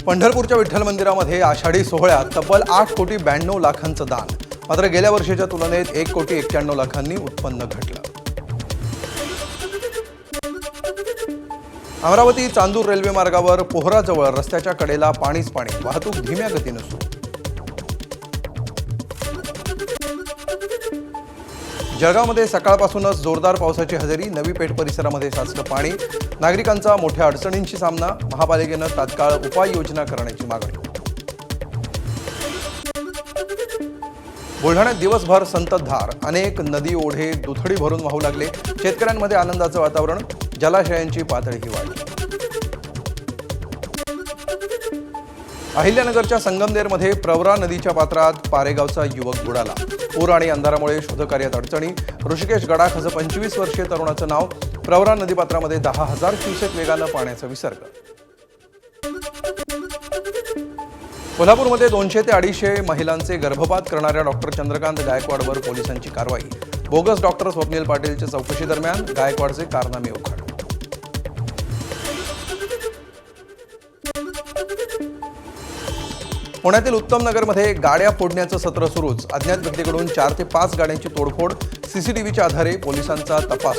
पंढरपूरच्या विठ्ठल मंदिरामध्ये आषाढी सोहळ्यात तब्बल 8,92,00,000चं दान. मात्र गेल्या वर्षीच्या तुलनेत 1,91,00,000 उत्पन्न घटलं. अमरावती चांदूर रेल्वे मार्गावर पोहराजवळ रस्त्याच्या कडेला पाणीच पाणी, वाहतूक धीम्या गतीनं सुरू. जळगावमध्ये सकाळपासूनच जोरदार पावसाची हजेरी. नवी पेठ परिसरामध्ये साचलं पाणी. नागरिकांचा मोठ्या अडचणींशी सामना. महापालिकेनं तात्काळ उपाययोजना करण्याची मागणी. बुलढाण्यात दिवसभर संततधार. अनेक नदी ओढे दुथडी भरून वाहू लागले. शेतकऱ्यांमध्ये आनंदाचं वातावरण. जलाशयांची पातळीही वाढली. अहिल्यानगरच्या संगमनेरमध्ये प्रवरा नदीच्या पात्रात पारेगावचा युवक बुडाला. पूर आणि अंधारामुळे शोधकार्यात अडचणी. ऋषिकेश गडाखचं 25 वर्षीय तरुणाचं नाव. प्रवरा नदीपात्रामध्ये 10,000 क्युसेक वेगानं पाण्याचा विसर्ग. कोल्हापूरमध्ये 200 ते 250 महिलांचे गर्भपात करणाऱ्या डॉक्टर चंद्रकांत गायकवाडवर पोलिसांची कारवाई. बोगस डॉक्टर स्वप्नील पाटीलच्या चौकशीदरम्यान गायकवाडचे कारनामे उघड. पुण्यातील उत्तमनगरमध्ये गाड्या फोडण्याचं सत्र सुरूच. अज्ञात व्यक्तीकडून 4 ते 5 गाड्यांची तोडफोड. सीसीटीव्हीच्या आधारे पोलिसांचा तपास.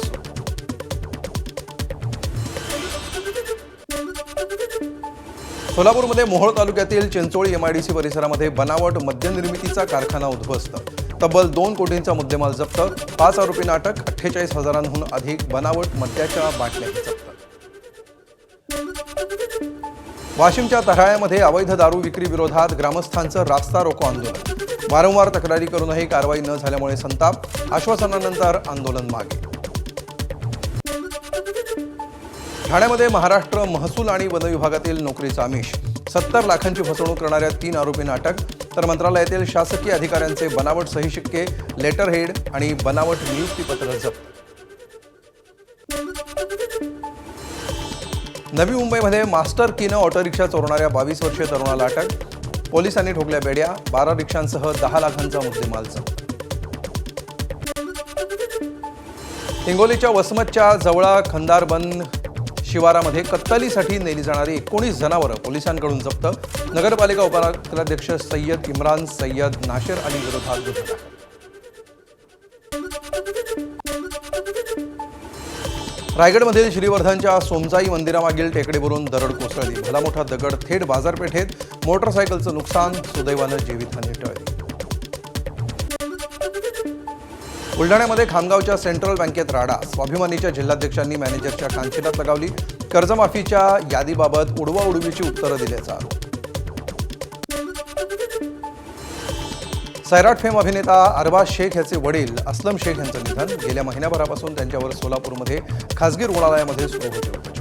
सोलापूरमध्ये मोहोळ तालुक्यातील चिंचोळी MIDC परिसरामध्ये बनावट मद्यनिर्मितीचा कारखाना उद्ध्वस्त. तब्बल 2 कोटींचा मुद्देमाल जप्त. 5 आरोपींना अटक. 48,000हून अधिक बनावट मद्याच्या बाटल्याही जप्त. वाशिमच्या तराळ्यामध्ये अवैध दारू विक्री विरोधात ग्रामस्थांचं रास्ता रोको आंदोलन. वारंवार तक्रारी करूनही कारवाई न झाल्यामुळे संताप. आश्वासनानंतर आंदोलन मागे. ठाण्यामध्ये महाराष्ट्र महसूल आणि वन विभागातील नोकरीचं आमिष. 70 लाखांची फसवणूक करणाऱ्या 3 आरोपींना अटक. तर मंत्रालयातील शासकीय अधिकाऱ्यांचे बनावट सही शिक्के, लेटर हेड आणि बनावट नियुक्तीपत्र जप्त. नवी मुंबईमध्ये मास्टर कीनं ऑटो रिक्षा चोरणाऱ्या 22 वर्षीय तरुणाला अटक. पोलिसांनी ठोकल्या बेड्या. 12 रिक्षांसह 10 लाखांचा मुद्देमाल जप्त. हिंगोलीच्या वसमतच्या जवळा खंदारबन शिवारामध्ये कत्तलीसाठी नेली जाणारी 19 जनावरं पोलिसांकडून जप्त. नगरपालिका उपाध्यक्ष सय्यद इम्रान सय्यद नाशर अली विरोधात गुन्हा दाखल. रायगडमधील श्रीवर्धनच्या सोमजाई मंदिरामागील टेकडीवरून दरड कोसळली. भला मोठा दगड थेट बाजारपेठेत. मोटरसायकलचं नुकसान. सुदैवानं जीवितहानी टळली. बुलढाण्यामध्ये खामगावच्या सेंट्रल बँकेत राडा. स्वाभिमानीच्या जिल्हाध्यक्षांनी मॅनेजरच्या कानशिलात लगावली. कर्जमाफीच्या यादीबाबत उडवाउडवीची उत्तरं दिल्याचा आरोप. सैराट फेम अभिनेता अरबाज शेख याचे वडील अस्लम शेख यांचं निधन. गेल्या महिन्याभरापासून त्यांच्यावर सोलापूरमध्ये खासगी रुग्णालयामध्ये सुरू होते उपचार.